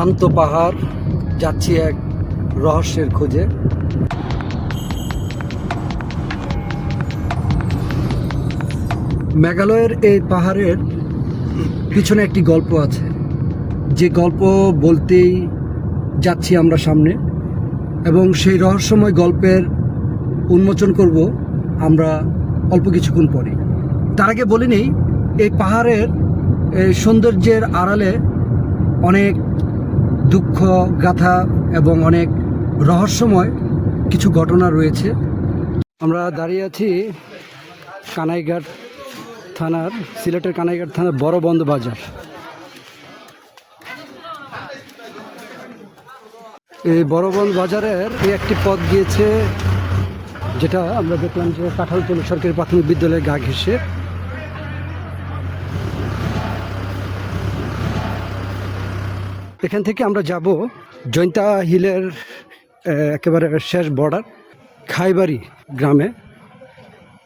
শান্ত পাহাড়, যাচ্ছি এক রহস্যের খোঁজে। মেঘালয়ের এই পাহাড়ের পিছনে একটি গল্প আছে, যে গল্প বলতেই যাচ্ছি আমরা সামনে, এবং সেই রহস্যময় গল্পের উন্মোচন করব আমরা অল্প কিছুক্ষণ পরে। তার আগে বলে নেই, এই পাহাড়ের সৌন্দর্যের আড়ালে অনেক দুঃখ গাথা এবং অনেক রহস্যময় কিছু ঘটনা রয়েছে। আমরা দাঁড়িয়ে আছি কানাইঘাট থানার, সিলেটের কানাইঘাট থানার বড়বন্ধ বাজার। এই বড়বন্ধ বাজারের এই একটি পথ গিয়েছে, যেটা আমরা দেখলাম যে কাঁঠালতলী সরকারি প্রাথমিক বিদ্যালয়ের গা ঘেঁষে। এখান থেকে আমরা যাব জৈন্তা হিলের একেবারে শেষ বর্ডার খাইবাড়ি গ্রামে।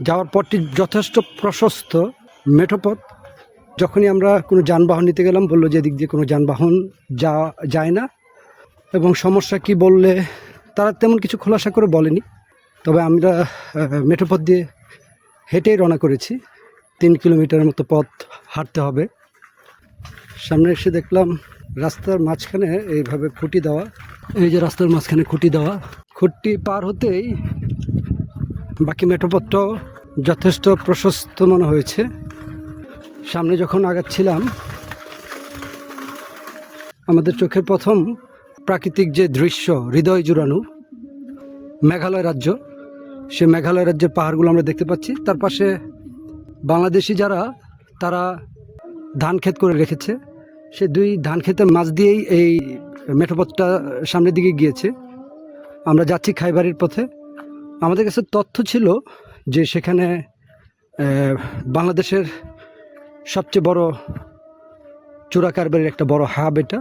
যাওয়ার পথটি যথেষ্ট প্রশস্ত মেঠোপথ। যখনই আমরা কোনো যানবাহন নিতে গেলাম, বললো যে এদিক দিয়ে কোনো যানবাহন যায় না, এবং সমস্যা কি বললে তারা তেমন কিছু খোলাসা করে বলেনি। তবে আমরা মেঠোপথ দিয়ে হেঁটেই রওনা করেছি। 3 কিলোমিটারের মতো পথ হাঁটতে হবে। সামনে এসে দেখলাম রাস্তার মাঝখানে এইভাবে খুঁটি দেওয়া, এই যে রাস্তার মাঝখানে খুঁটি দেওয়া, খুঁটি পার হতেই বাকি মেঠোপথটাও যথেষ্ট প্রশস্ত মনে হয়েছে। সামনে যখন আগাচ্ছিলাম, আমাদের চোখের প্রথম প্রাকৃতিক যে দৃশ্য, হৃদয় জুড়ানো মেঘালয় রাজ্য, সে মেঘালয় রাজ্যের পাহাড়গুলো আমরা দেখতে পাচ্ছি। তার পাশে বাংলাদেশি যারা, তারা ধান ক্ষেত করে রেখেছে। সে দুই ধান ক্ষেতের মাঝ দিয়েই এই মেঠোপথটা সামনের দিকে গিয়েছে। আমরা যাচ্ছি খাইবাড়ির পথে। আমাদের কাছে তথ্য ছিল যে সেখানে বাংলাদেশের সবচেয়ে বড় চোরা কারবারির একটা বড় হাব এটা।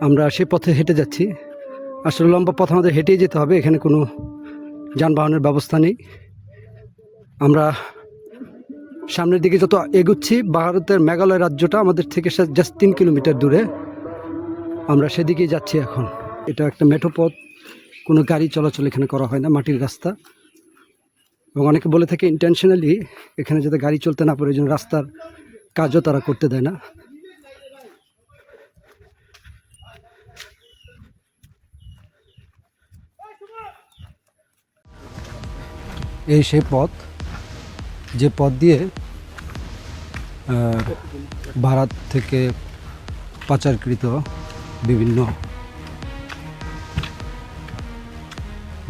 আমরা সেই পথে হেঁটে যাচ্ছি। আসলে লম্বা পথ আমাদের হেঁটেই যেতে হবে, এখানে কোনো যানবাহনের ব্যবস্থা নেই। আমরা সামনের দিকে যত এগুচ্ছি, ভারতের মেঘালয় রাজ্যটা আমাদের থেকে জাস্ট 3 কিলোমিটার দূরে। আমরা সেদিকেই যাচ্ছি এখন। এটা একটা মেঠোপথ, কোনো গাড়ি চলাচল এখানে করা হয় না, মাটির রাস্তা। এবং অনেকে বলে থাকে ইন্টেনশনালি এখানে যাতে গাড়ি চলতে না পারে, এই জন্য রাস্তার কাজও তারা করতে দেয় না। এই সেই পথ, যে পথ দিয়ে ভারত থেকে পাচারকৃত বিভিন্ন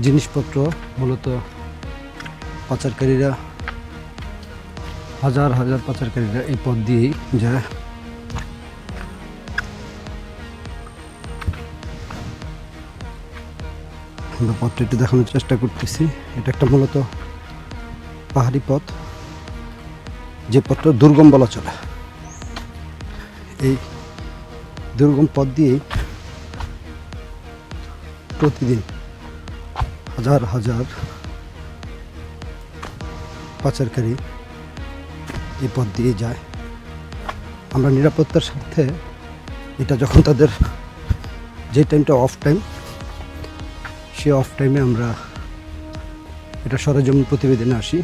জিনিসপত্র, মূলত পাচারকারীরা, হাজার হাজার পাচারকারীরা এই পথ দিয়েই যায়। আমরা পথটা একটু দেখানোর চেষ্টা করতেছি। এটা একটা মূলত পাহাড়ি পথ, যে পথটা দুর্গম বলা চলে। এই দুর্গম পথ দিয়েই প্রতিদিন হাজার হাজার পাচারকারী এই পথ দিয়ে যায়। আমরা নিরাপত্তার স্বার্থে এটা যখন তাদের যে টাইমটা অফ টাইম, সে অফ টাইমে আমরা এটা সরেজমিন প্রতিবেদনে আসি।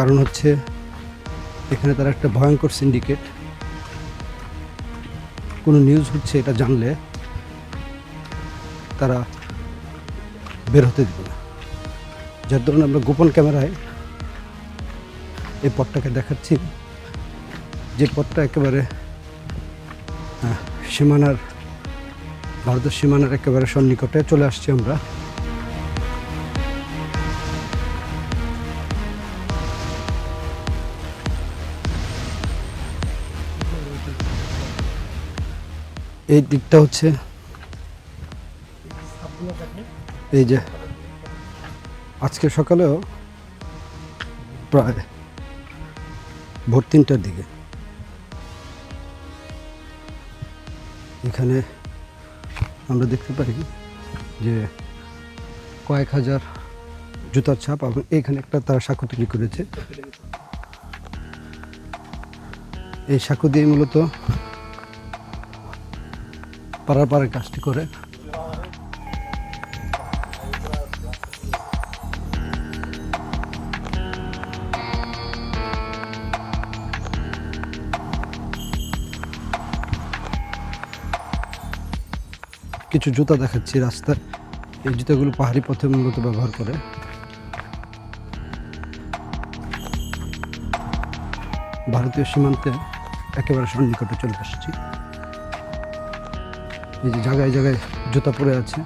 কারণ হচ্ছে এখানে তারা একটা ভয়ঙ্কর সিন্ডিকেট। কোনো নিউজ হচ্ছে এটা জানলে তারা বের হতে দেবে না। যার ধরুন আমরা গোপন ক্যামেরায় এই পথটাকে দেখাচ্ছি, যে পথটা একেবারে সীমানার, ভারতের সীমানার একেবারে সন্নিকটে চলে আসছি আমরা। এই দিকটা হচ্ছে, এই যে আজকে সকালেও প্রায় ভোর 3টার দিকে এখানে আমরা দেখতে পারি যে কয়েক হাজার জুতার ছাপ, এবং এখানে একটা তারা সাঁকো তৈরি করেছে। এই সাঁকো দিয়ে মূলত পাড়ার পাড়ার কাজটি করে। কিছু জুতা দেখাচ্ছি রাস্তায়, এই জুতাগুলো পাহাড়ি পথে মূলত ব্যবহার করে। ভারতীয় সীমান্তে একেবারে সন্নিকটে চলে এসেছি। এই যে জায়গায় জায়গায় জুতা পরে আছে।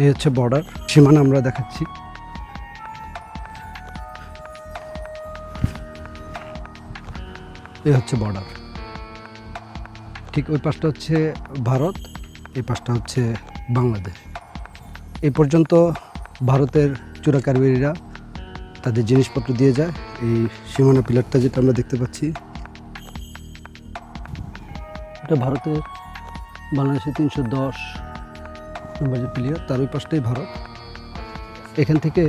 এই হচ্ছে বর্ডার, সীমানা আমরা দেখাচ্ছি। এই হচ্ছে বর্ডার। ঠিক ওই পাশটা হচ্ছে ভারত, এই পাশটা হচ্ছে বাংলাদেশ। এই পর্যন্ত ভারতের চোরাকারবারিরা তাদের জিনিসপত্র দিয়ে যায়। এই সীমানা পিলারটা যেটা আমরা দেখতে পাচ্ছি, এটা ভারতের বাংলাদেশে 310 নম্বর যে পিলার, তার ওই পাশটাই ভারত। এখান থেকে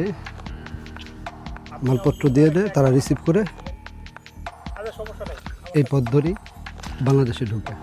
মালপত্র দিয়ে দেয়, তারা রিসিভ করে এই পথ ধরেই বাংলাদেশে ঢুকে।